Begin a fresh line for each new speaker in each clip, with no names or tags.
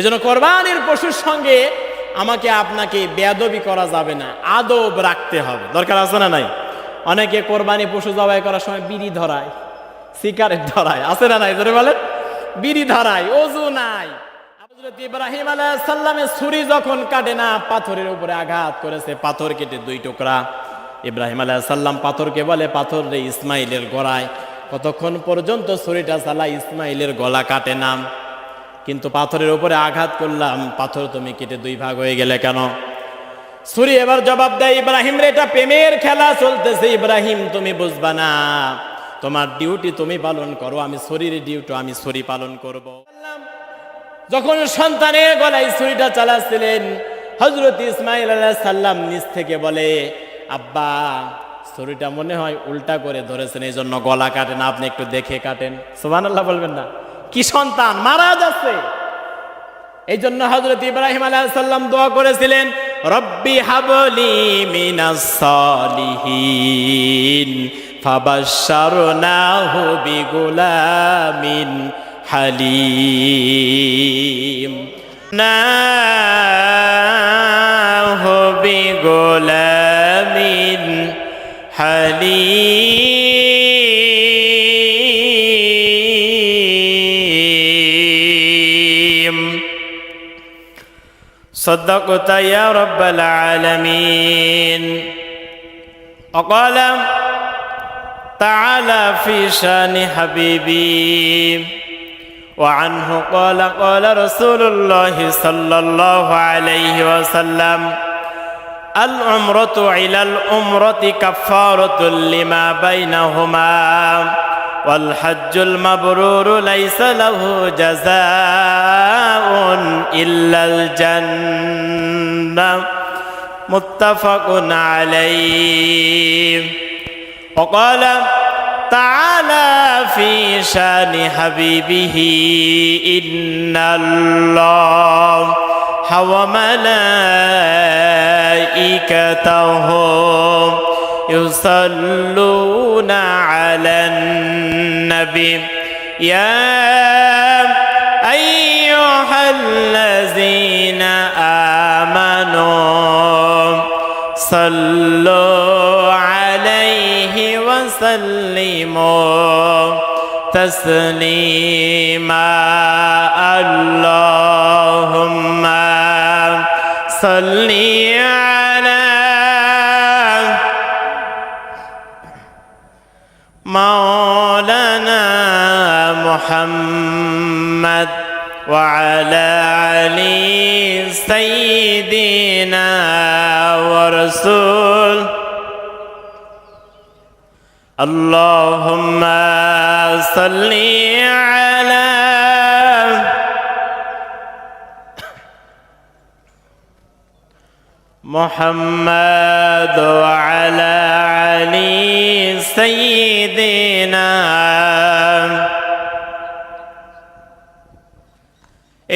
এজন্য কোরবানির পশুর সঙ্গে আমাকে আপনাকে বেয়াদবি করা যাবে না, আদব রাখতে হবে। দরকার আছে না নাই? অনেকে কোরবানি পশু জবাই করার সময় বিড়ি ধরায়, সিগারেট ধরায়, আছে না নাই? ধরে বলেন, বিড়ি ধরায়, ওযু নাই। হযরত ইব্রাহিম আলাইহিস সালামের ছুরি যখন কাটে না, পাথরের উপরে আঘাত করেছে, পাথর কেটে দুই টুকরা। ইব্রাহিম আলাইহিস সালাম পাথরকে বলে, পাথর রে ইসমাইলের গলায়, কতক্ষণ পর্যন্ত ছুরিটা চালা ইসমাইলের গলা কাটে না, কিন্তু পাথরের উপরে আঘাত করলাম, পাথর তুমি কেটে দুই ভাগ হয়ে গেলে কেন? ছুরি এবার জবাব দেয়, ইব্রাহিম রে, এটা প্রেমের খেলা চলতেছে, ইব্রাহিম তুমি বুঝবা না, তোমার ডিউটি তুমি পালন করো, আমি ছুরির ডিউটি আমি ছুরি পালন করব। যখন সন্তানের গলায় ছুরিটা চালাচ্ছিলেন, হযরত ইসমাইল আলাইহিস সালাম নিচ থেকে বলে, আব্বা ছুরিটা মনে হয় উল্টা করে ধরেছেন, এই জন্য গলা কাটেন, আপনি একটু দেখে কাটেন। সুবহানাল্লাহ বলবেন না? কি সন্তান মারা যাচ্ছে! এই জন্য হযরত ইব্রাহিম আলাইহিস সালাম দোয়া করেছিলেন, রব্বি হাবলি মিনাস সালিহিন ফাবাশশারনাহু বিগুলামিন হালিম, নাহু বিগুলামিন হালিম। صدقت يا رب العالمين. وقال تعالى في شان حبيبي وعنه قال قال رسول الله صلى الله عليه وسلم العمرة إلى العمرة كفارة لما بينهما والحج المبرور ليس له جزاء إلا الجنة متفق عليه. وقال تعالى في شان حبيبه إن الله وملائكته يصلون على النبي يا أيها الذين آمنوا صلوا عليه وسلموا تسليما. اللهم صل على مولانا محمد وعلى علي سيدنا ورسول. اللهم صل على محمد وعلى علي سيدنا.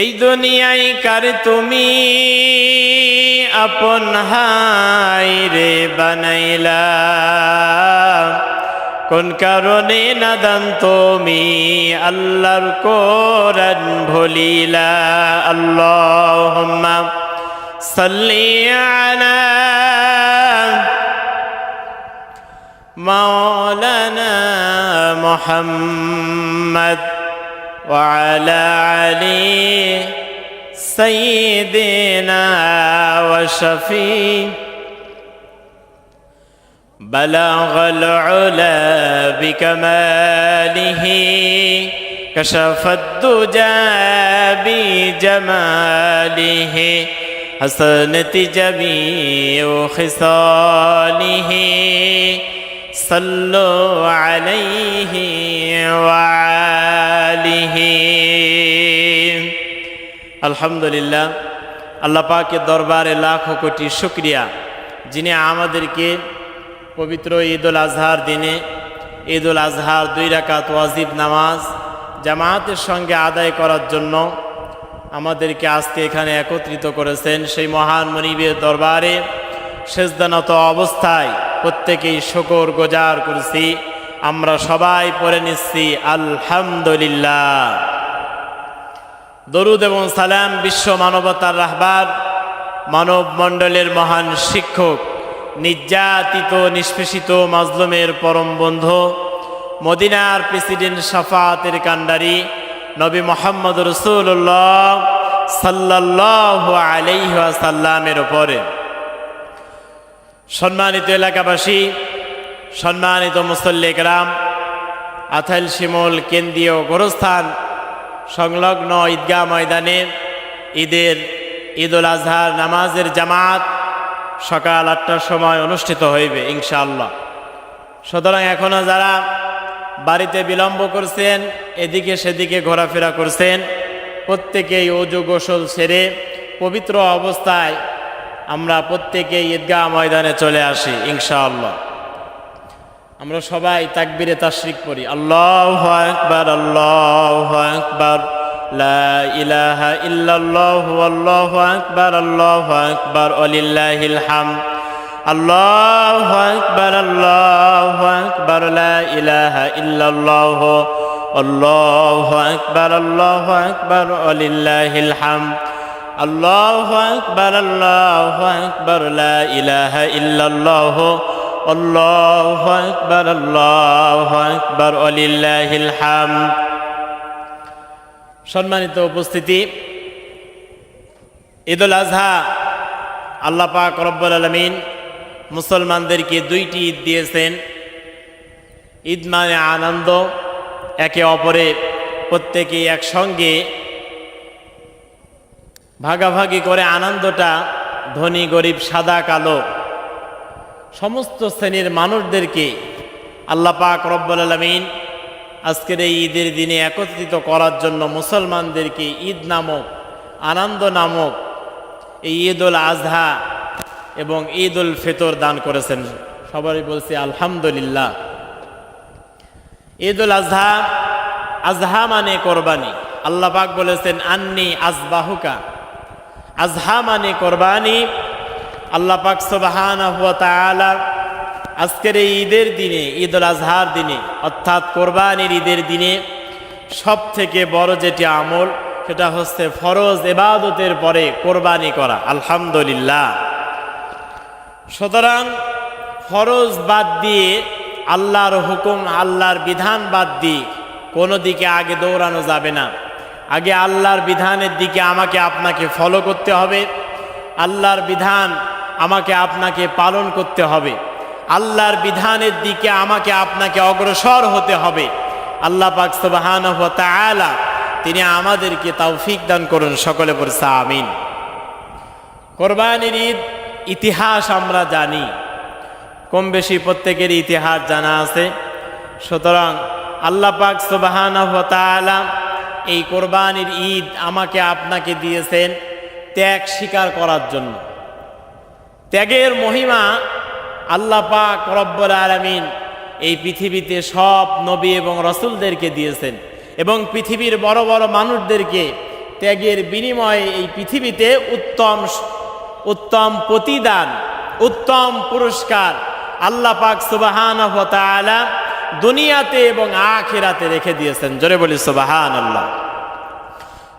এই দুনিয়ায় কার তুমি আপন হাই রে বানাইলা, কোন কারণে নাদান তুমি আল্লাহর কোরআন ভুলিলা। আল্লাহুম্মা সাল্লি আলা মাওলানা মুহাম্মদ وعلى علي سيدنا وشفيع بلغ العلا بكماله كشف الدجى بجماله حسنت جميع خصاله صلوا عليه وآله. আলহামদুলিল্লাহ, আল্লাহ পাকের দরবারে লাখো কোটি শুকরিয়া, যিনি আমাদেরকে পবিত্র ঈদুল আজহার দিনে ঈদুল আজহার 2 রাকাত ওয়াজিব নামাজ জামাতের সঙ্গে আদায় করার জন্য আমাদেরকে আজকে এখানে একত্রিত করেছেন। সেই মহান মনিবের দরবারে সেজদানত অবস্থায় প্রত্যেকেই শুকর গুজার করছি। আমরা সবাই পড়ে নিচ্ছি আলহামদুলিল্লাহ। দরুদ এবং সালাম বিশ্ব মানবতার রাহবার, মানব মণ্ডলের মহান শিক্ষক, নির্যাতিত নিষ্পেষিত মাজলুমের পরম বন্ধু, মদিনার প্রেসিডেন্ট শাফাতের কান্ডারি নবী মুহাম্মদ রাসূলুল্লাহ সাল্লাল্লাহু আলাইহি ওয়াসাল্লামের উপরে। সম্মানিত এলাকাবাসী, সম্মানিত মুসল্লি কেরাম, আথাইল শিমুল কেন্দ্রীয় গোরস্থান সংলগ্ন ঈদগাহ ময়দানে ঈদুল আজহার নামাজের জামাত সকাল 8টার সময় অনুষ্ঠিত হইবে ইনশাআল্লাহ। সুতরাং এখনও যারা বাড়িতে বিলম্ব করছেন, এদিকে সেদিকে ঘোরাফেরা করছেন, প্রত্যেকেই ওযু গোসল সেরে পবিত্র অবস্থায় আমরা প্রত্যেকেই ঈদগাহ ময়দানে চলে আসি ইনশাআল্লাহ। আমরা সবাই তাকবীরে তাশরিক পড়ি। আল্লাহু আকবার, আল্লাহু আকবার, লা ইলাহা ইল্লাল্লাহু আল্লাহু আকবার, আল্লাহু আকবার, ওয়ালিল্লাহিল হামদ। আল্লাহু আকবার, আল্লাহু আকবার, লা ইলাহা ইল্লাল্লাহু আল্লাহু আকবার, আল্লাহু আকবার, ওয়ালিল্লাহিল হামদ। আল্লাহু আকবার, আল্লাহু আকবার, লা ইলাহা ইল্লাল্লাহু আল্লাহু আকবার, আল্লাহু আকবার, ওয়ালিল্লাহিল হামদ। সম্মানিত উপস্থিতি, ঈদুল আজহা আল্লাহ পাক রব্বুল আলামিন মুসলমানদেরকে দুইটি ঈদ দিয়েছেন। ঈদ মানে আনন্দ, একে অপরে প্রত্যেকেই একসঙ্গে ভাগাভাগি করে আনন্দটা ধনী গরিব সাদা কালো সমস্ত শ্রেণীর মানুষদেরকে আল্লাহ পাক রব্বুল আলামিন আজকের এই ঈদের দিনে একত্রিত করার জন্য মুসলমানদেরকে ঈদ নামক, আনন্দ নামক এই ঈদুল আজহা এবং ঈদুল ফিতর দান করেছেন। সবাই বলছি আলহামদুলিল্লাহ। ঈদুল আজহা, আজহা মানে কোরবানি। আল্লাহ পাক বলেছেন আন্নি আজবাহুকা, আজহা মানে কোরবানি। আল্লাহ পাক সুবহানাহু ওয়া তাআলা আজকের এই ঈদের দিনে, ঈদুল আজহার দিনে অর্থাৎ কোরবানির ঈদের দিনে সব থেকে বড় যেটি আমল, সেটা হচ্ছে ফরজ ইবাদতের পরে কোরবানি করা। আলহামদুলিল্লাহ। সুতরাং ফরজ বাদ দিয়ে, আল্লাহর হুকুম, আল্লাহর বিধান বাদ দিয়ে কোনো দিকে আগে দৌড়ানো যাবে না। আগে আল্লাহর বিধানের দিকে আমাকে আপনাকে ফলো করতে হবে। আল্লাহর বিধান আমাকে আপনাকে পালন করতে হবে। আল্লাহর বিধানের দিকে আমাকে আপনাকে অগ্রসর হতে হবে। আল্লাহ পাক সুবহানাহু ওয়া তাআলা তিনি আমাদেরকে তৌফিক দান করুন। সকলে পড়ছে আমিন। কোরবানির ঈদ ইতিহাস আমরা জানি, কম বেশি প্রত্যেকেরই ইতিহাস জানা আছে। সুতরাং আল্লাহ পাক সুবহানাহু ওয়া তাআলা এই কোরবানির ঈদ আমাকে আপনাকে দিয়েছেন ত্যাগ স্বীকার করার জন্য। ত্যাগের মহিমা আল্লাহ পাক রব্বুল আলামিন এই পৃথিবীতে সব নবী এবং রাসূলদেরকে দিয়েছেন, এবং পৃথিবীর বড় বড় মানুষদেরকে ত্যাগের বিনিময়ে এই পৃথিবীতে উত্তম প্রতিদান, উত্তম পুরস্কার আল্লাহ পাক সুবহানাহু ওয়া তাআলা দুনিয়াতে এবং আখিরাতে রেখে দিয়েছেন। জোরে বলি সুবহানাল্লাহ।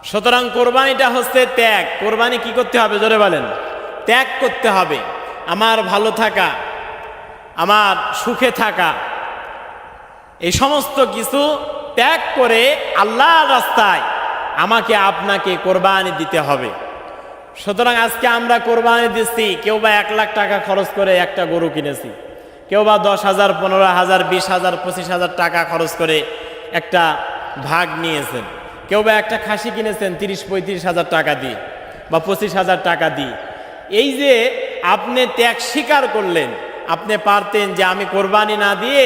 সুতরাং কোরবানিটা হচ্ছে ত্যাগ। কোরবানি কি করতে হবে? জোরে বলেন। ত্যাগ করতে হবে। আমার ভালো থাকা, আমার সুখে থাকা, এই সমস্ত কিছু ত্যাগ করে আল্লাহর রাস্তায় আমাকে আপনাকে কোরবানি দিতে হবে। সুতরাং আজকে আমরা কোরবানি দিচ্ছি, কেউ বা 1 লাখ টাকা খরচ করে একটা গরু কিনেছি, কেউ বা 10,000, 15,000, 20,000, 25,000 টাকা খরচ করে একটা ভাগ নিয়েছেন, কেউ বা একটা খাসি কিনেছেন 30-35,000 টাকা দিয়ে বা 25,000 টাকা দিয়ে। এই যে আপনি ত্যাগ স্বীকার করলেন, আপনি পারতেন যে আমি কোরবানি না দিয়ে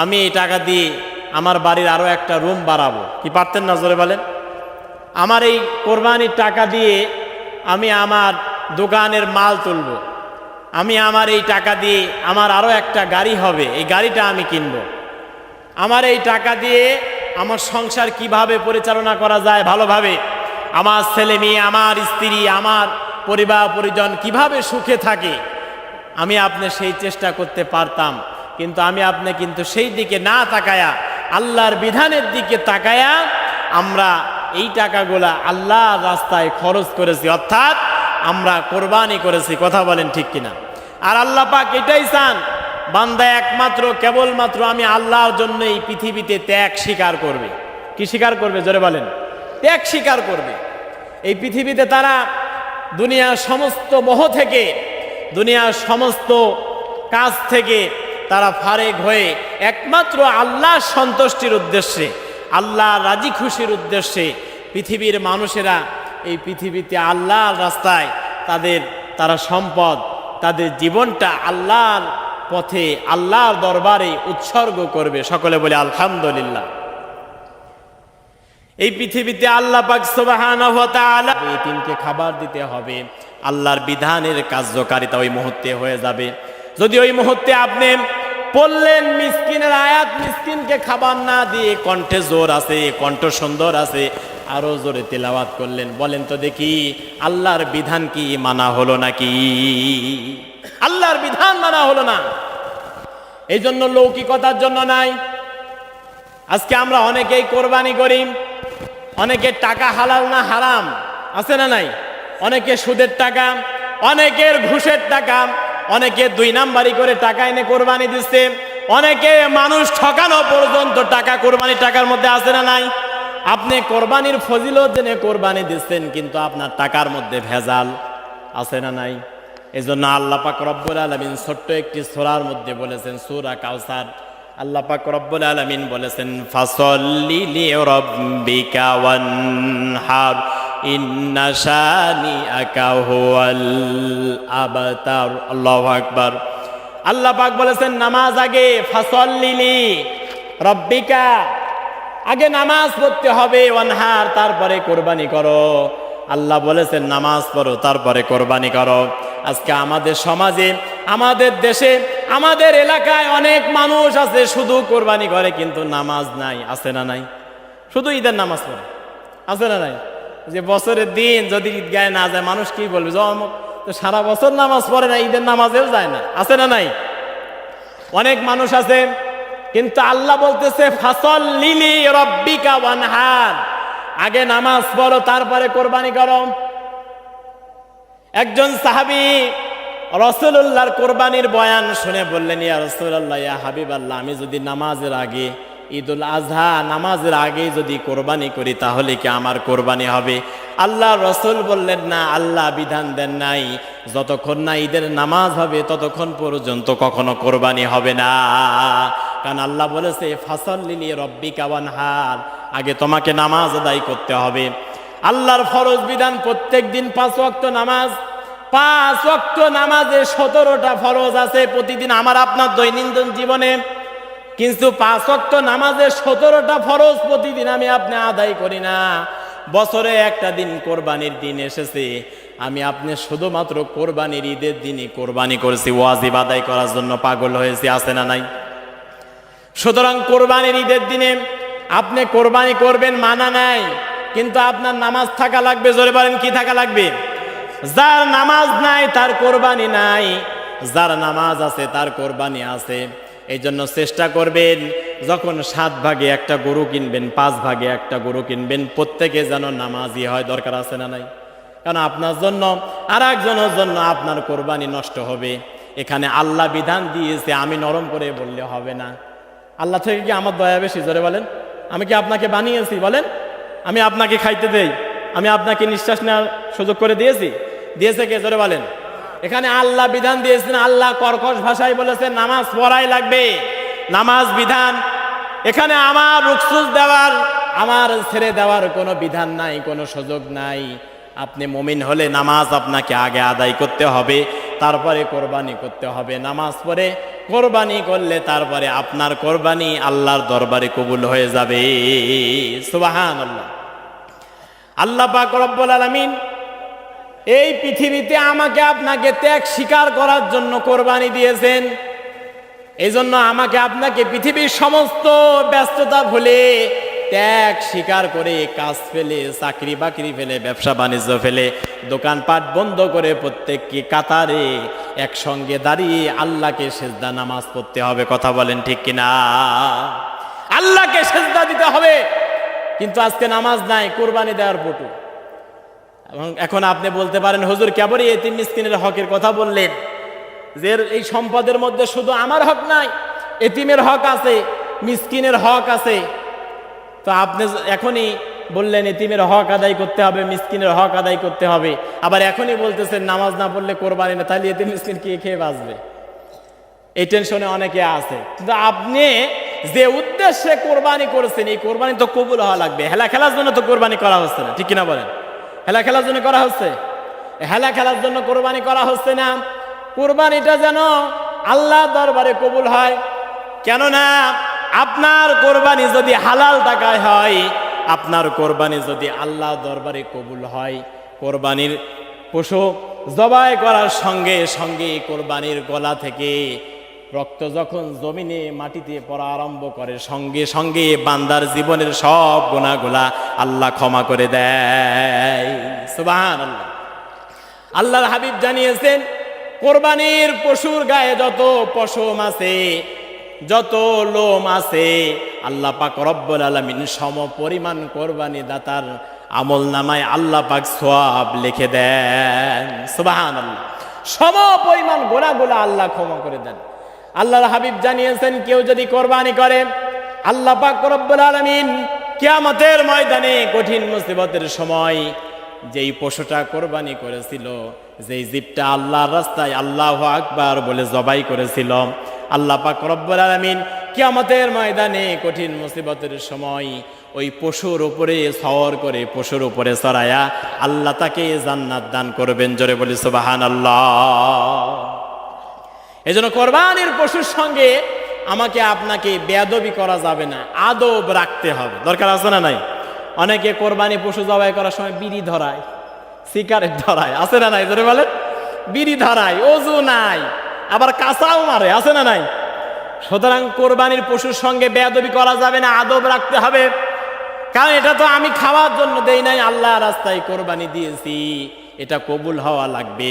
আমি এই টাকা দিয়ে আমার বাড়ির আরো একটা রুম বাড়াবো, কি পারতেন না? জোরে বলেন। আমার এই কোরবানির টাকা দিয়ে আমি আমার দোকানের মাল তুলব, আমি আমার এই টাকা দিয়ে আমার আরো একটা গাড়ি হবে, এই গাড়িটা আমি কিনব, আমার এই টাকা দিয়ে আমার সংসার কিভাবে পরিচালনা করা যায় ভালোভাবে, আমার ছেলে মেয়ে, আমার স্ত্রী, আমার পরিবার পরিজন কিভাবে সুখে থাকে, আমি আপনি সেই চেষ্টা করতে পারতাম। কিন্তু আমি আপনি কিন্তু সেই দিকে না তাকায়া, আল্লাহর বিধানের দিকে তাকায়া আমরা এই টাকাগুলা আল্লাহর রাস্তায় খরচ করেছি, অর্থাৎ আমরা কোরবানি করেছি। কথা বলেন ঠিক কিনা? আর আল্লাহ পাক এটাই চান, বান্দা একমাত্র কেবলমাত্র আমি আল্লাহর জন্য এই পৃথিবীতে ত্যাগ স্বীকার করবে। কি স্বীকার করবে? জোরে বলেন। ত্যাগ স্বীকার করবে। এই পৃথিবীতে তারা দুনিয়ার সমস্ত মোহ থেকে, দুনিয়ার সমস্ত কাজ থেকে তারা ফারেক হয়ে একমাত্র আল্লাহর সন্তুষ্টির উদ্দেশ্যে, আল্লাহ রাজি খুশির উদ্দেশ্যে পৃথিবীর মানুষেরা এই পৃথিবীতে আল্লাহর রাস্তায় তারা সম্পদ, তাদের জীবনটা আল্লাহর পথে, আল্লাহর দরবারে উৎসর্গ করবে। সকলে বলে আলহামদুলিল্লাহ। এই পৃথিবীতে আল্লাহ পাক সুবহানাহু ওয়া তাআলা এতিমকে খাবার দিতে হবে, আল্লাহর বিধানের কার্যকারিতা ওই মুহূর্তে হয়ে যাবে। যদি ওই মুহূর্তে আপনি পড়লেন মিসকিনের আয়াত, মিসকিনকে খাবার না দিয়ে, কণ্ঠে জোর আছে, কণ্ঠ সুন্দর আছে, আরো জোরে তেলাওয়াত করলেন, বলেন তো দেখি আল্লাহর বিধান কি মানা হলো নাকি? আল্লাহর বিধান মানা হলো না। এই জন্য লৌকিকতার জন্য নাই। আজকে আমরা অনেকেই কোরবানি করি, অনেকের টাকা হালাল না হারাম আছে না নাই? অনেকে সুদের টাকা, অনেকের ঘুষের টাকা, অনেকে 2 নাম্বারি করে টাকা এনে কোরবানি দিচ্ছে, অনেকে মানুষ ঠকানো পর্যন্ত টাকা কোরবানি টাকার মধ্যে আছে না নাই? আপনি কোরবানির ফজিলত জেনে কোরবানি দিচ্ছেন, কিন্তু আপনার টাকার মধ্যে ভেজাল আছে না নাই? এই জন্য আল্লাহ পাক রব্বুল আলামিন ছোট্ট একটি সূরার মধ্যে বলেছেন, সূরা কাউসার, আল্লাহ পাক রব্বুল আলামিন বলেছেন ফাসাল্লি লিরাব্বিকা ওয়ানহার ইন্না শানিআকা হুয়াল আবতার। আল্লাহু আকবার। আল্লাহ পাক বলেছেন নামাজ আগে, ফাসাল্লি লিরাব্বিকা, আগে নামাজ পড়তে হবে, ওয়ানহার, তারপরে কোরবানি করো। আল্লাহ বলেছেন নামাজ পড়ো তারপরে কোরবানি করো। আজকে আমাদের সমাজে, আমাদের দেশে, আমাদের এলাকায় অনেক মানুষ আছে শুধু কোরবানি করে কিন্তু নামাজ নাই। আছে না নাই? শুধু ঈদের নামাজ পড়ে, আছে না নাই? যে বছরের দিন যদি ঈদগাহে না যায়, মানুষ কি বলবে, যে অমুক তো সারা বছর নামাজ পড়ে না, ঈদের নামাজেও যায় না। আছে না নাই? অনেক মানুষ আছে, কিন্তু আল্লাহ বলতেছে ফাসাল্লি লিরাব্বিকা ওয়ানহার, আগে নামাজ পড়ো তারপরে কোরবানি করো। একজন সাহাবী রাসূলুল্লাহর কোরবানির বয়ান শুনে বললেন, ইয়া রাসূলুল্লাহ, ইয়া হাবিবাল্লাহ, আমি যদি নামাজের আগে, ঈদুল আজহা নামাজের আগে যদি কোরবানি করি তাহলে কি আমার কোরবানি হবে? আল্লাহ রাসূল বললেন না, আল্লাহ বিধান দেন নাই যতক্ষণ না ঈদের নামাজ হবে ততক্ষণ পর্যন্ত কখনো কোরবানি হবে না। কারণ আল্লাহ বলেছে ফাসাল্লি লিরাব্বিকা ওয়ানহার, আগে তোমাকে নামাজ আদায় করতে হবে। আল্লাহর ফরজ বিধান প্রত্যেক দিন 5 ওয়াক্ত নামাজ, 5 ওয়াক্ত নামাজে 17টা ফরজ আছে প্রতিদিন আমার আপনার দৈনন্দিন জীবনে, কিন্তু 5 ওয়াক্ত নামাজে 17টা ফরজ প্রতিদিন আমি আপনি আদায় করি না। বছরে একটা দিন কোরবানির দিন এসেছে, আমি আপনি শুধুমাত্র কোরবানির ঈদের দিনই কোরবানি করেছি, ওয়াজিব আদায় করার জন্য পাগল হয়েছি। আছে না নাই? সুতরাং কোরবানির ঈদের দিনে আপনি কোরবানি করবেন মানা নাই, কিন্তু আপনার নামাজ থাকা লাগবে। জোরে বলেন কি থাকা লাগবে? যার নামাজ নাই তার কোরবানি নাই, যার নামাজ আছে তার কোরবানি আছে। এই জন্য চেষ্টা করবেন যখন 7 ভাগে একটা গরু কিনবেন, 5 ভাগে একটা গরু কিনবেন, প্রত্যেকে যেন নামাজি হয়। দরকার আছে না নাই? কারণ আপনার জন্য আর একজনের জন্য আপনার কোরবানি নষ্ট হবে। এখানে আল্লাহ বিধান দিয়েছে, আমি নরম করে বললে হবে না। আল্লাহ থেকে কি আমার দয়া বেশি? জোরে বলেন। আমি কি আপনাকে বানিয়েছি? বলেন। আমি আপনাকে খাইতে দেই, আমি আপনাকে নিঃশ্বাস নেওয়ার সুযোগ করে দিয়েছি? দিয়েছে কে? জোরে বলেন। এখানে আল্লাহ বিধান দিয়েছেন, আল্লাহ কর্কশ ভাষায় বলেছেন নামাজ পড়াই লাগবে, নামাজ বিধান। এখানে আমার রুখসুস দেওয়ার, আমার ছেড়ে দেওয়ার কোনো বিধান নাই, কোনো সুযোগ নাই। আপনি মুমিন হলে নামাজ আপনাকে আগে আদায় করতে হবে, তারপরে কোরবানি করতে হবে। নামাজ পড়ে কোরবানি করলে তারপরে আপনার কোরবানি আল্লাহর দরবারে কবুল হয়ে যাবে। সুবহানাল্লাহ। আল্লাহ পাক রব্বুল আলামিন এই পৃথিবীতে আমাকে আপনাকে ত্যাগ স্বীকার করার জন্য কোরবানি দিয়েছেন। এই জন্য আমাকে আপনাকে পৃথিবীর সমস্ত ব্যস্ততা ভুলে ত্যাগ স্বীকার করে, কাজ ফেলে, চাকরি বাকরি ফেলে, ব্যবসা বাণিজ্য ফেলে, দোকানপাট বন্ধ করে প্রত্যেককে কাতারে একসঙ্গে দাঁড়িয়ে আল্লাহকে সেজদা নামাজ পড়তে হবে। কথা বলেন ঠিক কিনা? আল্লাহকে সেজদা দিতে হবে। কিন্তু আজকে নামাজ নাই, কোরবানি দেওয়ার পটু। এবং এখন আপনি বলতে পারেন, হুজুর কেবলই এতিম মিসকিনের হকের কথা বললেন, যে এই সম্পদের মধ্যে শুধু আমার হক নাই, এতিমের হক আছে, মিসকিনের হক আছে। তো আপনি এখনই বললেন এতিমের হক আদায় করতে হবে, মিসকিনের হক আদায় করতে হবে, আবার এখনই বলতেছেন নামাজ না পড়লে কোরবানি না, তাহলে এতিম মিসকিন কে খেয়ে বাঁচবে? এই টেনশনে অনেকে আছে। কিন্তু আপনি যে উদ্দেশ্যে কোরবানি করেছেন, এই কোরবানি তো কবুল হওয়া লাগবে। হেলা খেলার জন্য তো কোরবানি করা হচ্ছে না, ঠিক কিনা বলেন? হেলা খেলার জন্য করা হচ্ছে? হেলা খেলার জন্য কোরবানি করা হচ্ছে না। কোরবানিটা যেন আল্লাহ দরবারে কবুল হয়। কেননা আপনার কোরবানি যদি হালাল টাকায় হয়, আপনার কোরবানি যদি আল্লাহ দরবারে কবুল হয়, কোরবানির পশু জবাই করার সঙ্গে সঙ্গে কোরবানির গলা থেকে রক্ত যখন জমিনে মাটিতে পড়া আরম্ভ করে, সঙ্গে সঙ্গে বান্দার জীবনের সব গুনাহগুলা আল্লাহ ক্ষমা করে দেয়। সুবহানাল্লাহ। আল্লাহর হাবিব জানিয়েছেন, কোরবানির পশুর গায়ে যত পশম আছে, যত লোম আছে, আল্লাহ পাক রব্বুল আলামিন সম পরিমাণ কোরবানি দাতার আমল নামায় আল্লাহ পাক সওয়াব লিখে দেন। সুবহানাল্লাহ। সম পরিমাণ গুনাহগুলো আল্লাহ ক্ষমা করে দেন। আল্লাহর হাবিব জানিয়েছেন, কেউ যদি কোরবানি করে, আল্লাহ পাক রব্বুল আলামিন কিয়ামতের ময়দানে কঠিন মুসিবতের সময় যেই পশুটা কোরবানি করেছিল, যেই জীবটা আল্লাহর রাস্তায় আল্লাহু আকবার বলে জবাই করেছিল, আল্লাহ পাক রব্বুল আলামিন কিয়ামতের ময়দানে কঠিন মুসিবতের সময় ওই পশুর উপরে সওয়ার করে, পশুর উপরে চড়ায়া আল্লাহ তাকে জান্নাত দান করবেন। জোরে বলি সুবহানাল্লাহ। এজন্য কোরবানির পশুর সঙ্গে আমাকে আপনাকে বেয়াদবি করা যাবে না, আদব রাখতে হবে। দরকার আছে না নাই? অনেকে কোরবানি পশু জবাই করার সময় বিড়ি ধরায়, সিগারেট ধরায়, আছে না নাই? জোরে বলেন। বিড়ি ধরায়, ওযু নাই, আবার কাঁচাও মারে, আছে না নাই? সুতরাং কোরবানির পশুর সঙ্গে বেয়াদবি করা যাবে না, আদব রাখতে হবে। কারণ এটা তো আমি খাওয়ার জন্য দেই নাই, আল্লাহ রাস্তায় কোরবানি দিয়েছি, এটা কবুল হওয়া লাগবে।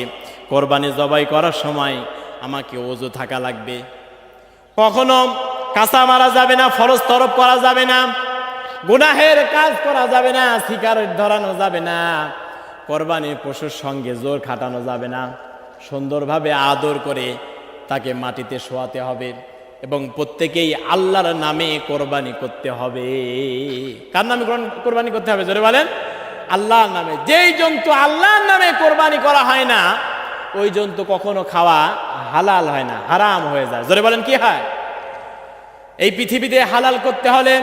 কোরবানি জবাই করার সময় আমাকে ওযু থাকা লাগবে। কখনো কাঁচা মারা যাবে না, ফরজ তরফ করা যাবে না, গুনাহের কাজ করা যাবে না, সিগারেট ধরানো যাবে না, কোরবানির পশুর সঙ্গে জোর খাটানো যাবে না। সুন্দরভাবে আদর করে তাকে মাটিতে শোয়াতে হবে এবং প্রত্যেকেই আল্লাহর নামে কোরবানি করতে হবে। কার নামে কোরবানি করতে হবে? জোরে বলেন। আল্লাহর নামে। যেই জন্তু আল্লাহর নামে কোরবানি করা হয় না, ওই জন্তু কখনো খাওয়া হালাল হয় না, হারাম হয়ে যায়। জোরে বলেন, কি হয়? এই পৃথিবীতে হালাল করতে হলে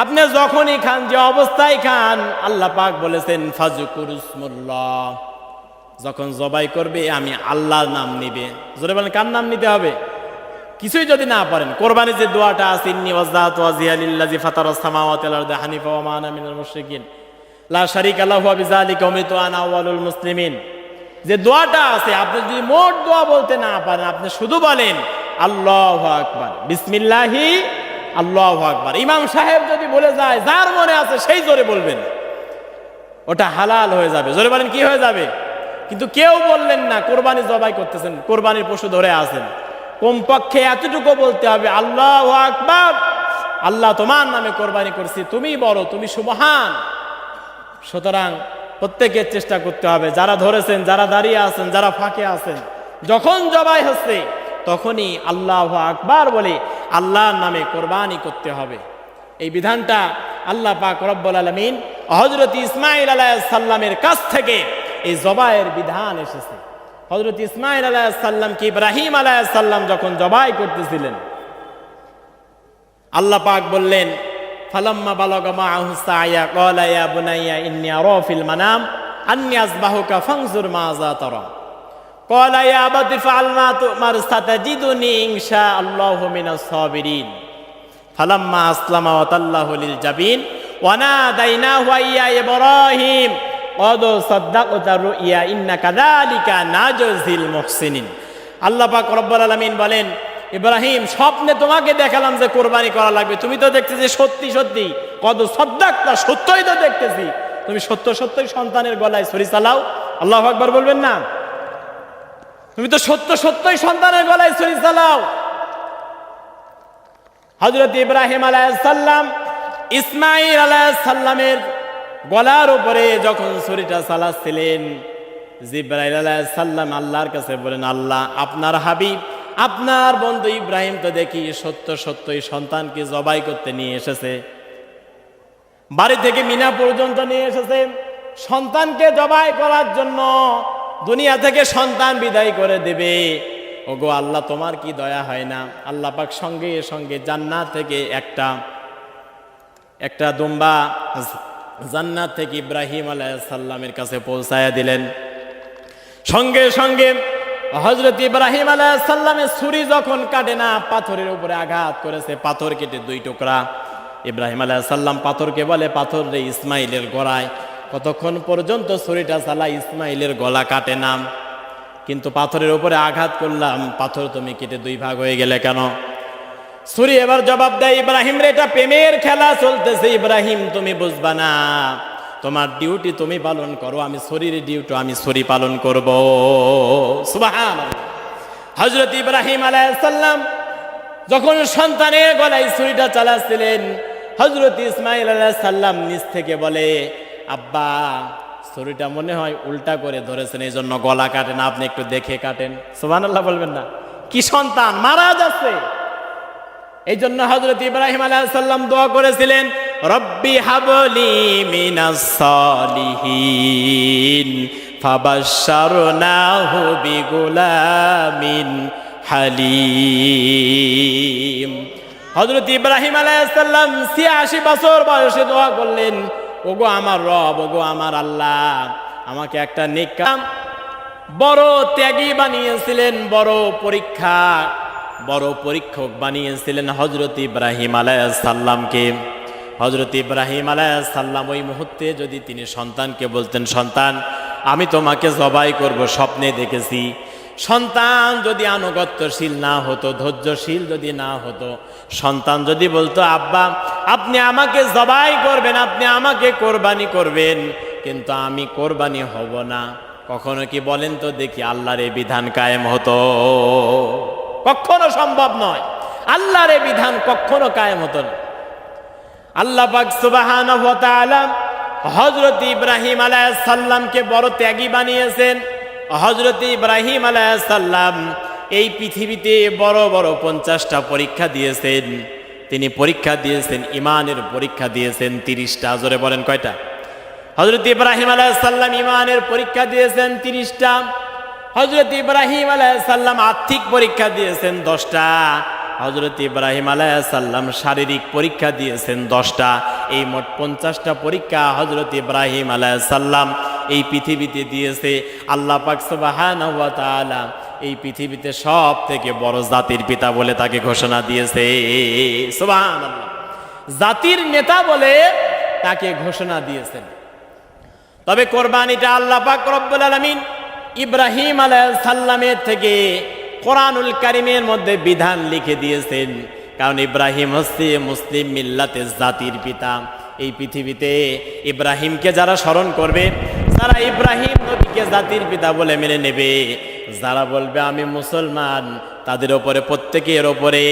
আপনি যখনই খান, যে অবস্থায় খান, আল্লাহ পাক বলেছেন ফাযকুরুসমাল্লাহ, যখন জবাই করবে আমি আল্লাহর নাম নিবে। জোরে বলেন, কার নাম নিতে হবে? কিছুই যদি না পারেন, কোরবানির যে দোয়াটা আছে, ইন্নী ওয়াজজাহতু ওয়াজহিয়া লিল্লাযী ফাতারাস সামাওয়াতি ওয়াল আরদা হানিফা ওয়া মা আনা মিনাল মুশরিকিন লা শারীকা লাহু ওয়া বিযালিকা উমিরতু আনা আউয়ালুল মুসলিমিন, যে দোয়াটা আছে, আপনি যদি মোট দোয়া বলতে না পারেন, আপনি শুধু বলেন আল্লাহু আকবার, বিসমিল্লাহি আল্লাহু আকবার। ইমাম সাহেব যদি বলে যায়, যার মনে আছে সেই জোরে বলবেন, ওটা হালাল হয়ে যাবে। জোরে বলেন, কি হয়ে যাবে? কিন্তু কেউ বললেন না, কোরবানি জবাই করতেছেন, কোরবানির পশু ধরে আছেন, কমপক্ষে এতটুকু বলতে হবে আল্লাহু আকবার, আল্লাহ তোমার নামে কোরবানি করছি, তুমি বলো, তুমি সুবহান। সুতরাং প্রত্যেকের চেষ্টা করতে হবে, যারা ধরেছেন, যারা দাঁড়িয়ে আছেন, যারা ফাঁকে আছেন, যখন জবাই হচ্ছে তখনই আল্লাহু আকবার বলে আল্লাহর নামে কোরবানি করতে হবে। এই বিধানটা আল্লাহ পাক রব্বুল আলামিন হযরত ইসমাঈল আলাইহিস সালামের কাছ থেকে এই জবাইয়ের বিধান এসেছে। হযরত ইসমাঈল আলাইহিস সালামকে ইব্রাহিম আলাইহিস সালাম যখন জবাই করতেছিলেন, আল্লাহ পাক বললেন, ফালাম্মা বালাগা মাআহু সায়া ক্বালা ইয়া বুনাইয়া ইন্নী আরা ফিল মানাম আন্নী আযবাহুকা ফানজুর মাযা তারা ক্বালা ইয়া আবাতি ফাআল মা তুমার সাতাজিদুনি ইনশাআল্লাহু মিনাস সাবিরিন ফালাম্মা আসলামা ওয়া তাল্লাহু লিল জাবিন ওয়া নাদাইনাহু ইয়া ইব্রাহিম ক্বাদ সাদ্দাকতা রুইয়া ইন্না কাযালিকা নাজজিল মুহসিনিন। আল্লাহ পাক রব্বুল আলামিন বলেন, ইব্রাহিম, স্বপ্নে তোমাকে দেখালাম যে কোরবানি করা লাগবে, তুমি তো দেখতেছি সত্যি সত্যি, কত সাদ্দাকতা, সত্যই তো দেখতেছি, তুমি সত্য সত্যই সন্তানের গলায় ছুরি চালাও। আল্লাহু আকবার বলবেন না? তুমি তো সত্য সত্যই সন্তানের গলায় ছুরি চালাও। হযরত ইব্রাহিম আলাইহিস সালাম ইসমাইল আলাইহিস সালামের গলার উপরে যখন ছুরিটা চালাচ্ছিলেন, জিবরাইল আলাইহিস সালাম আল্লাহর কাছে বলেন, আল্লাহ, আপনার হাবিব, আপনার বন্ধু ইব্রাহিম তো দেখি সত্যই সন্তানকে জবাই করতে নিয়ে এসেছে, বাড়ি থেকে মিনা পর্যন্ত নিয়ে এসেছে সন্তানকে জবাই করার জন্য, দুনিয়া থেকে সন্তান বিদায় করে দেবে। ওগো আল্লাহ, তোমার কি দয়া হয় না? আল্লাহ পাক সঙ্গে সঙ্গে জান্নাত থেকে একটা দুম্বা জান্নাত থেকে ইব্রাহিম আলাইহিস সালামের কাছে পৌঁছায়া দিলেন। সঙ্গে সঙ্গে হযরত ইব্রাহিম আলাইহিস সালামের ছুরি যখন কাটে না, পাথরের উপরে আঘাত করেছে, পাথর কেটে 2 টুকরা। ইব্রাহিম আলাইহিস সালাম পাথরকে বলে, পাথর রে ইসমাইলের গলায়। কতক্ষণ পর্যন্ত ছুরিটা চালা ইসমাইলের গলা কাটে না, কিন্তু পাথরের উপরে আঘাত করলাম, পাথর তুমি কেটে 2 ভাগ হয়ে গেলে কেন? ছুরি এবার জবাব দেয়, ইব্রাহিম রে, এটা প্রেমের খেলা চলতেছে, ইব্রাহিম তুমি বুঝবা না, তোমার ডিউটি তুমি পালন করো, আমি ছুরির ডিউটি আমি ছুরি পালন করব। সুবহানাল্লাহ। হযরত ইব্রাহিম আলাইহিস সালাম যখন সন্তানের গলায় ছুরিটা চালাচ্ছিলেন, হযরত ইসমাইল আলাইহিস সালাম নিচ থেকে বলে, আব্বা, ছুরিটা মনে হয় উল্টা করে ধরেছেন, এই জন্য গলা কাটেন, আপনি একটু দেখে কাটেন। সুবহানাল্লাহ বলবেন না? কি সন্তান মারা যাচ্ছে, এই জন্য হযরত ইব্রাহিম আলাইহিস সালাম দোয়া করেছিলেন, রব্বি হাবলি মিনাস সালিহিন ফাবাশশারনাহু বিগুলামিন হালিম। হযরত ইব্রাহিম আলাইহিস সালাম 86 বছর বয়সে দোয়া করলেন, ওগো আমার রব, ওগো আমার আল্লাহ, আমাকে একটা নেক কাম, বড় ত্যাগী বানিয়েছিলেন, বড় পরীক্ষক বানিয়েছিলেন হযরত ইব্রাহিম আলাইহিস সালামকে। হযরত ইব্রাহিম আলাইহিস সালাম ওই মুহূর্তে যদি তিনি সন্তানকে বলতেন, সন্তান, আমি তোমাকে জবাই করব, স্বপ্নে দেখেছি, সন্তান যদি আনুগত্যশীল না হতো, ধৈর্যশীল যদি না হতো, সন্তান যদি বলতো, আব্বা, আপনি আমাকে জবাই করবেন, আপনি আমাকে কোরবানি করবেন, কিন্তু আমি কোরবানি হব না, কখনো কি বলেন তো দেখি আল্লাহর এই বিধান কায়েম হতো? কখনো সম্ভব নয়। আল্লাহর এই বিধান কখনো কায়েম হতো না। আল্লাহ পাক সুবহানাহু ওয়া তাআলা হযরত ইব্রাহিম আলাইহিস সালামকে বড় ত্যাগী বানিয়েছেন। হযরত ইব্রাহিম আলাইহিস সালাম এই পৃথিবীতে বড় বড় 50টা পরীক্ষা দিয়েছেন। তিনি পরীক্ষা দিয়েছেন, ইমানের পরীক্ষা দিয়েছেন 30টা। জোরে বলেন কয়টা? হযরত ইব্রাহিম আলাইহিস সালাম ইমানের পরীক্ষা দিয়েছেন 30টা। হযরত ইব্রাহিম আলাইহিস সালাম আর্থিক পরীক্ষা দিয়েছেন 10টা। হযরত ইব্রাহিম আলাইহিস সালাম শারীরিক পরীক্ষা দিয়েছেন 10টা। এই মোট 50টা পরীক্ষা হযরত ইব্রাহিম আলাইহিস সালাম এই পৃথিবীতে দিয়েছে। আল্লাহ পাক সুবহানাহু ওয়া তাআলা এই পৃথিবীতে সব থেকে বড় জাতির পিতা বলে তাকে ঘোষণা দিয়েছে। সুবহানাল্লাহ, জাতির নেতা বলে তাকে ঘোষণা দিয়েছেন। তবে কোরবানিটা আল্লাহ পাক রব্বুল আলামিন ইব্রাহিম আলাইহিস সালামের থেকে কোরআনুল কারীমের মধ্যে বিধান লিখে দিয়েছেন। কারণ ইব্রাহিম হচ্ছে মুসলিম মিল্লাতের জাতির পিতা। এই পৃথিবীতে ইব্রাহিমকে যারা স্মরণ করবে, যারা ইব্রাহিম নবীকে জাতির পিতা বলে মেনে নেবে, যারা বলবে আমি মুসলমান, তাদের উপরে, প্রত্যেকের উপরে,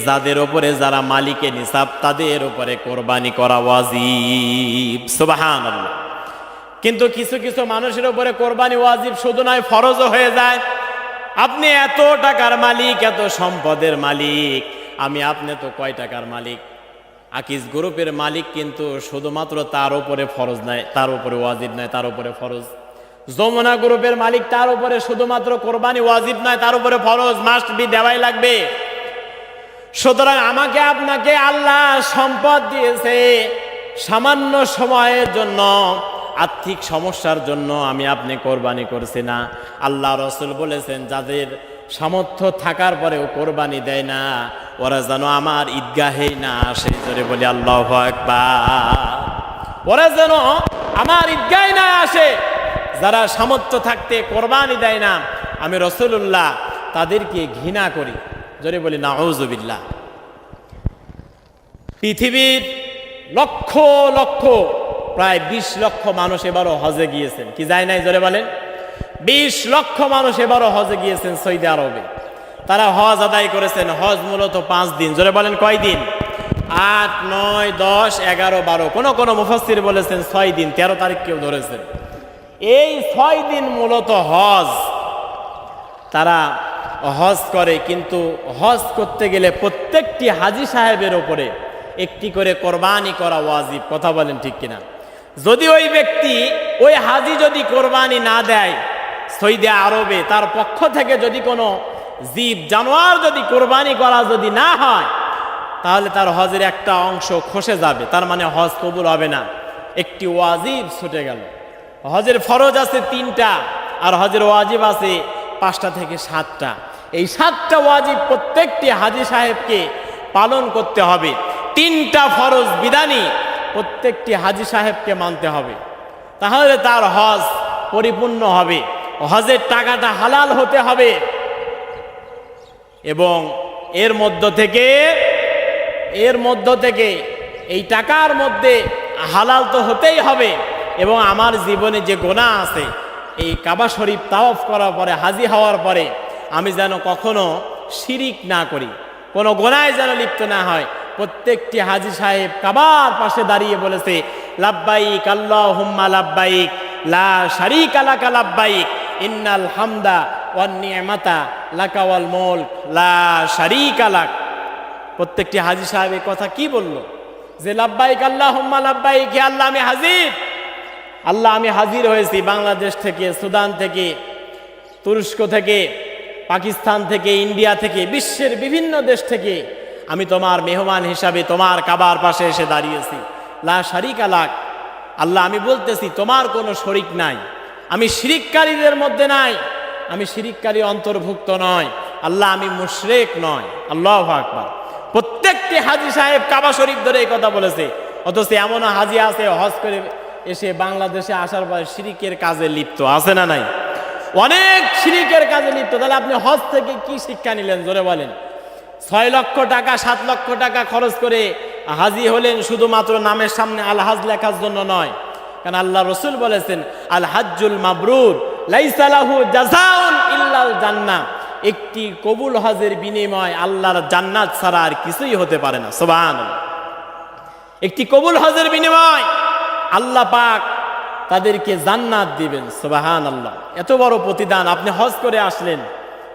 যাদের উপরে যারা মালিকে নিসাব, তাদের উপরে কোরবানি করা ওয়াজিব। সুবহানাল্লাহ। কিন্তু কিছু কিছু মানুষের উপরে কোরবানি ওয়াজিব শুধু নয়, ফরজও হয়ে যায়। আপনি এত টাকার মালিক, এত সম্পদের মালিক, আপনি তো কয় টাকার মালিক? আকিজ গ্রুপের মালিক কিন্তু শুধুমাত্র তার উপরে ফরজ নাই, তার উপরে ওয়াজিব নাই, তার উপরে ফরজ। যমুনা গ্রুপের মালিক, তার উপরে শুধুমাত্র কোরবানি ওয়াজিব নয়, তার উপরে ফরজ, মাস্ট বি, দেওয়াই লাগবে। সুতরাং আমাকে আপনাকে আল্লাহ সম্পদ দিয়েছে, সামান্য সময়ের জন্য, আর্থিক সমস্যার জন্য আপনি কোরবানি করছি না। আল্লাহ রাসূল বলেছেন, যাদের সামর্থ্য থাকার পরেও কোরবানি দেয় না, ওরা যেন আমার ঈদগাহেই না আসে। জোরে বলি আল্লাহু আকবার। ওরা যেন আমার ঈদগাহে না আসে। যারা সামর্থ্য থাকতে কোরবানি দেয় না, আমি রাসূলুল্লাহ তাদেরকে ঘৃণা করি। জোরে বলি নাউযুবিল্লাহ। পৃথিবীর লক্ষ লক্ষ, প্রায় 20 লক্ষ মানুষ এবারও হজে গিয়েছেন। কি যায় নাই? জোরে বলেন। 20 লক্ষ মানুষ এবারও হজে গিয়েছেন সৌদি আরবে। তারা হজ আদায় করেছেন। হজ মূলত 5 দিন। জোরে বলেন কয় দিন? 8, 9, 10, 11, 12, কোন মুফাসসির বলেছেন 6 দিন, 13 তারিখ কেউ ধরেছেন। এই 6 দিন মূলত হজ, তারা হজ করে, কিন্তু হজ করতে গেলে প্রত্যেকটি হাজী সাহেবের উপরে একটি করে কোরবানি করা ওয়াজিব। কথা বলেন ঠিক কিনা? যদি ওই ব্যক্তি, ওই হাজী যদি কোরবানি না দেয়, সৌদি আরবে তার পক্ষ থেকে যদি কোনো জীব জানোয়ার যদি কোরবানি করা যদি না হয়, তাহলে তার হজের একটা অংশ খসে যাবে, তার মানে হজ কবুল হবে না। একটি ওয়াজিব ছুটে গেল। হজের ফরজ আছে 3টা, আর হজের ওয়াজিব আছে 5টা থেকে 7টা। এই 7টা ওয়াজিব প্রত্যেকটি হাজী সাহেবকে পালন করতে হবে। 3টা ফরজ বিধানই প্রত্যেকটি হাজী সাহেবকে মানতে হবে, তাহলে তার হজ পরিপূর্ণ হবে। হজের টাকাটা হালাল হতে হবে, এবং এর মধ্য থেকে এই টাকার মধ্যে হালাল তো হতেই হবে। এবং আমার জীবনে যে গুনাহ আছে, এই কাবা শরীফ তাওয়াফ করার পরে, হাজী হওয়ার পরে আমি যেন কখনো শিরিক না করি, কোনো গুনাহে যেন লিপ্ত না হয়। প্রত্যেকটি হাজী সাহেব কাবার পাশে দাঁড়িয়ে বলেছে, লাব্বাইক আল্লাহুম্মা লাব্বাইক লা শারীকা লাকা লাব্বাইক ইন্নাল হামদা ওয়ান নি'মাতা লাকা ওয়াল মুলক লা শারীকা লাক। প্রত্যেকটি হাজী সাহেব এই কথা কি বলল? যে লাব্বাইক আল্লাহুম্মা লাব্বাইক, হে আল্লাহ আমি হাজির, আল্লাহ আমি হাজির হয়েছি বাংলাদেশ থেকে, সুদান থেকে, তুরস্ক থেকে, পাকিস্তান থেকে, ইন্ডিয়া থেকে, বিশ্বের বিভিন্ন দেশ থেকে আমি তোমার মেহমান হিসাবে তোমার কাবার পাশে এসে দাঁড়িয়েছি। লা শারীকা লাক, আল্লাহ আমি বলতেছি তোমার কোনো শরিক নাই, আমি শিরিককারীদের মধ্যে নাই, আমি শিরিককারী অন্তর্ভুক্ত নয়, আল্লাহ আমি মুশরিক নয়। আল্লাহু আকবার। প্রত্যেকটি হাজী সাহেব কাবা শরীফ ধরে এই কথা বলেছে। অথচ এমন হাজী আছে হজ করে এসে বাংলাদেশে আসার পরে শিরিকের কাজে লিপ্ত আছে না নাই? অনেক শিরিকের কাজে লিপ্ত। তাহলে আপনি হজ থেকে কি শিক্ষা নিলেন জোরে বলেন? 6 লক্ষ টাকা 7 লক্ষ টাকা খরচ করে হাজী হলেন শুধুমাত্র নামের সামনে আল হাজ লেখার জন্য নয়। কারণ আল্লাহ রসুল বলেছেন, আল হাজ্জুল মাবরুর লাইসা লাহু জাযাউন ইল্লাল জান্নাহ। একটি কবুল হজের বিনিময় আল্লাহর জান্নাত ছাড়া আর কিছুই হতে পারে না। সুবহানাল্লাহ। একটি কবুল হজের বিনিময় আল্লাহ পাক তাদেরকে জান্নাত দিবেন। সুবহানাল্লাহ। এত বড় প্রতিদান। আপনি হজ করে আসলেন,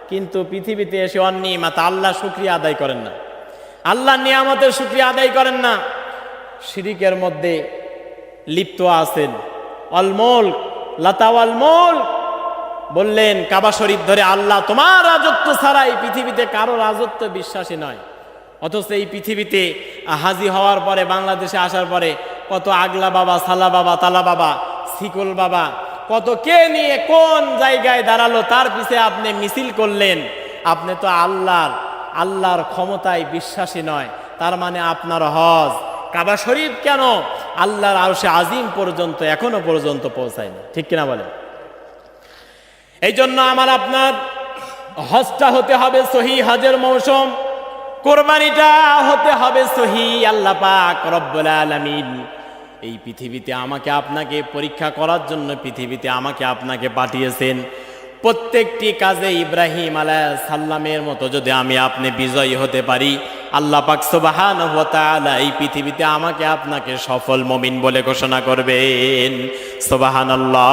কিন্তু পৃথিবীতে এসে অন্নিমাত আল্লাহ শুকরিয়া আদায় করেন না, আল্লাহর নিয়ামতের শুকরিয়া আদায় করেন না, শিরিকের মধ্যে লিপ্ত আছেন। অল মুলক লাতা ওয়াল মুলক বললেন কাবা শরীফ ধরে, আল্লাহ তোমার রাজত্ব ছাড়াই পৃথিবীতে কারো রাজত্ব বিশ্বাসী নয়। অথচ এই পৃথিবীতে হাজী হওয়ার পরে, বাংলাদেশে আসার পরে কত আগলা বাবা, সালা বাবা, তালা বাবা, শিকল বাবা, কত কে নিয়ে কোন জায়গায় দাঁড়ালো, তার পিছে আপনি মিছিল করলেন। আপনি তো আল্লাহর ক্ষমতায় বিশ্বাসী নয়। তার মানে আপনার হজ কাবা শরীফ কেন, আল্লাহর আরশে আজিম পর্যন্ত এখনো পর্যন্ত পৌঁছায়নি। ঠিক কিনা বলেন? এই জন্য আমার আপনার হজটা হতে হবে সহি, হজের মৌসুম, কোরবানিটা হতে হবে সহি। আল্লাহ পাক রব্বুল আলামিন এই পৃথিবীতে আমাকে আপনাকে পরীক্ষা করার জন্য পৃথিবীতে আমাকে আপনাকে পাঠিয়েছেন। প্রত্যেকটি কাজে ইব্রাহিম আলাইহিস সালামের মতো যদি আমি আপনি বিজয়ী হতে পারি, আল্লাহ পাক সুবহানাহু ওয়া তাআলা এই পৃথিবীতে আমাকে আপনাকে সফল মুমিন বলে ঘোষণা করবেন। সুবহানাল্লাহ।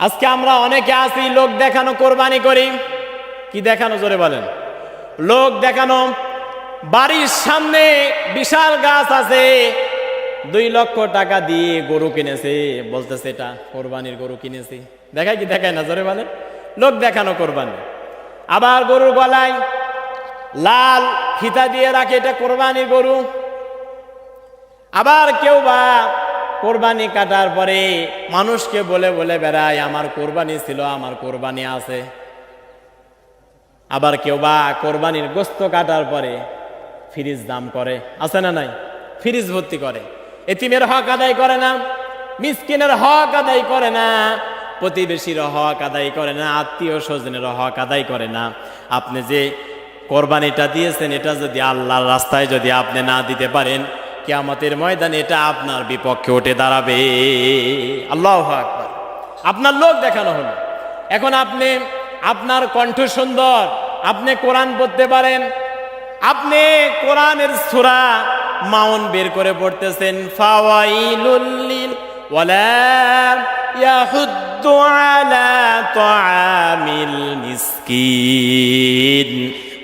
আজকে আমরা অনেকে আছি লোক দেখানো কোরবানি করি। কি দেখানো জোরে বলেন? লোক দেখানো। বাড়ির সামনে বিশাল গাছ আছে, 2 লক্ষ টাকা দিয়ে গরু কিনেছে, বলতেছে এটা কোরবানির গরু কিনেছি। দেখায় কি দেখায় না জোরে বলেন? লোক দেখানো কোরবানি। আবার গরুর গলায় লাল ফিতা দিয়ে রাখে, এটা কোরবানির গরু। আবার কেউ বা কোরবানি কাটার পরে মানুষকে বলে বলে বেড়ায় আমার কোরবানি ছিল, আমার কোরবানি আছে। আবার কেউ বা কোরবানির গোস্ত কাটার পরে ফ্রিজ দাম করে, আছে না নাই? ফ্রিজ ভর্তি করে। এতিমের হক আদায় করে না, মিসকিনের হক আদায় করে না, প্রতিবেশীর হক আদায় করে না, আত্মীয় স্বজনের হক আদায় করে না। আপনি যে কোরবানিটা দিয়েছেন, এটা যদি আল্লাহর রাস্তায় যদি আপনি না দিতে পারেন, কিয়ামতের ময়দানে এটা আপনার বিপক্ষে উঠে দাঁড়াবে। আল্লাহু আকবার। আপনার লোক দেখানো হলো। এখন আপনি, আপনার কণ্ঠ সুন্দর, আপনি কোরআন পড়তে পারেন, আপনি কোরআনের সূরা মাউন বের করে পড়তেছেন, ফাওয়াইলুল লিল ওয়ালা ইয়াহুদ্দু আলা তাআমিল মিসকিন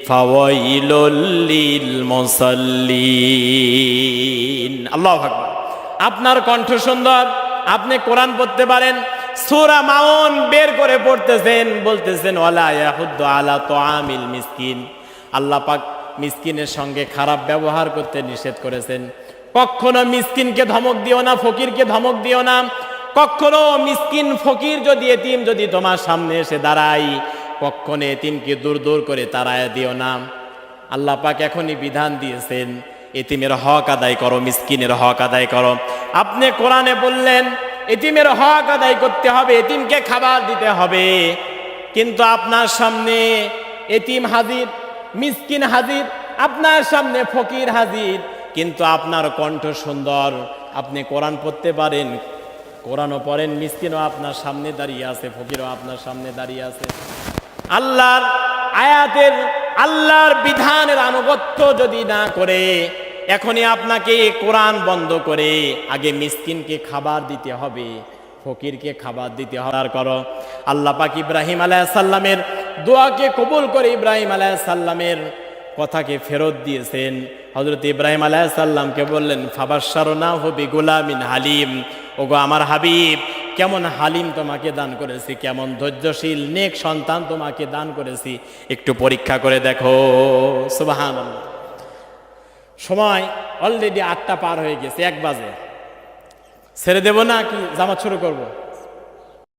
ফাওয়াইলুল লিল মুসাল্লিন। আল্লাহু আকবার। আপনার কণ্ঠ সুন্দর, আপনি কোরআন পড়তে পারেন, সূরা মাউন বের করে পড়তেছেন, বলতেছেন ওয়ালা ইয়াহুদ্দু আলা তাআমিল মিসকিন। আল্লাহ পাক মিসকিনের সঙ্গে খারাপ ব্যবহার করতে নিষেধ করেছেন। কখনো মিসকিনকে ধমক দিও না, ফকিরকে ধমক দিও না। কখনো মিসকিন ফকির যদি এতিম যদি তোমার সামনে এসে দাঁড়াই, কখনো এতিমকে দূর দূর করে তাড়ায় দিও না। আল্লাহ পাক এখনই বিধান দিয়েছেন, এতিমের হক আদায় করো, মিসকিনের হক আদায় করো। আপনি কোরআনে বললেন এতিমের হক আদায় করতে হবে, এতিমকে খাবার দিতে হবে, কিন্তু আপনার সামনে এতিম হাজির, মিসকিন হাজির, আপনার সামনে ফকির হাজির, কিন্তু আপনার কণ্ঠ সুন্দর, আপনি কোরআন পড়তে পারেন, কোরআনও পড়েন, মিসকিনও আপনার সামনে দাঁড়িয়ে আছে, ফকিরও আপনার সামনে দাঁড়িয়ে আছে। আল্লাহর আয়াতের, আল্লাহর বিধানের আনুগত্য যদি না করে, এখনই আপনাকে কোরআন বন্ধ করে আগে মিসকিনকে খাবার দিতে হবে, ফকিরকে খাবার দিতে হবে। আর করো, আল্লাহ পাক ইব্রাহিম আলাইহিস সালামের দোয়াকে কবুল করে ইব্রাহিম আলাইহিস সালামের কথাকে ফেরত দিয়েছেন। হযরত ইব্রাহিম আলাইহিস সালামকে বললেন, ফাবাশশারনাহু বিগুলামিন হালিম। ওগো আমার হাবিব, কেমন হালিম তোমাকে দান করেছি, কেমন ধৈর্যশীল নেক সন্তান তোমাকে দান করেছি, একটু পরীক্ষা করে দেখো। সুবহানাল্লাহ। সময় অলরেডি 8টা পার হয়ে গেছে, 1 বাজে। ছেড়ে দেব না কি জামাত শুরু করব?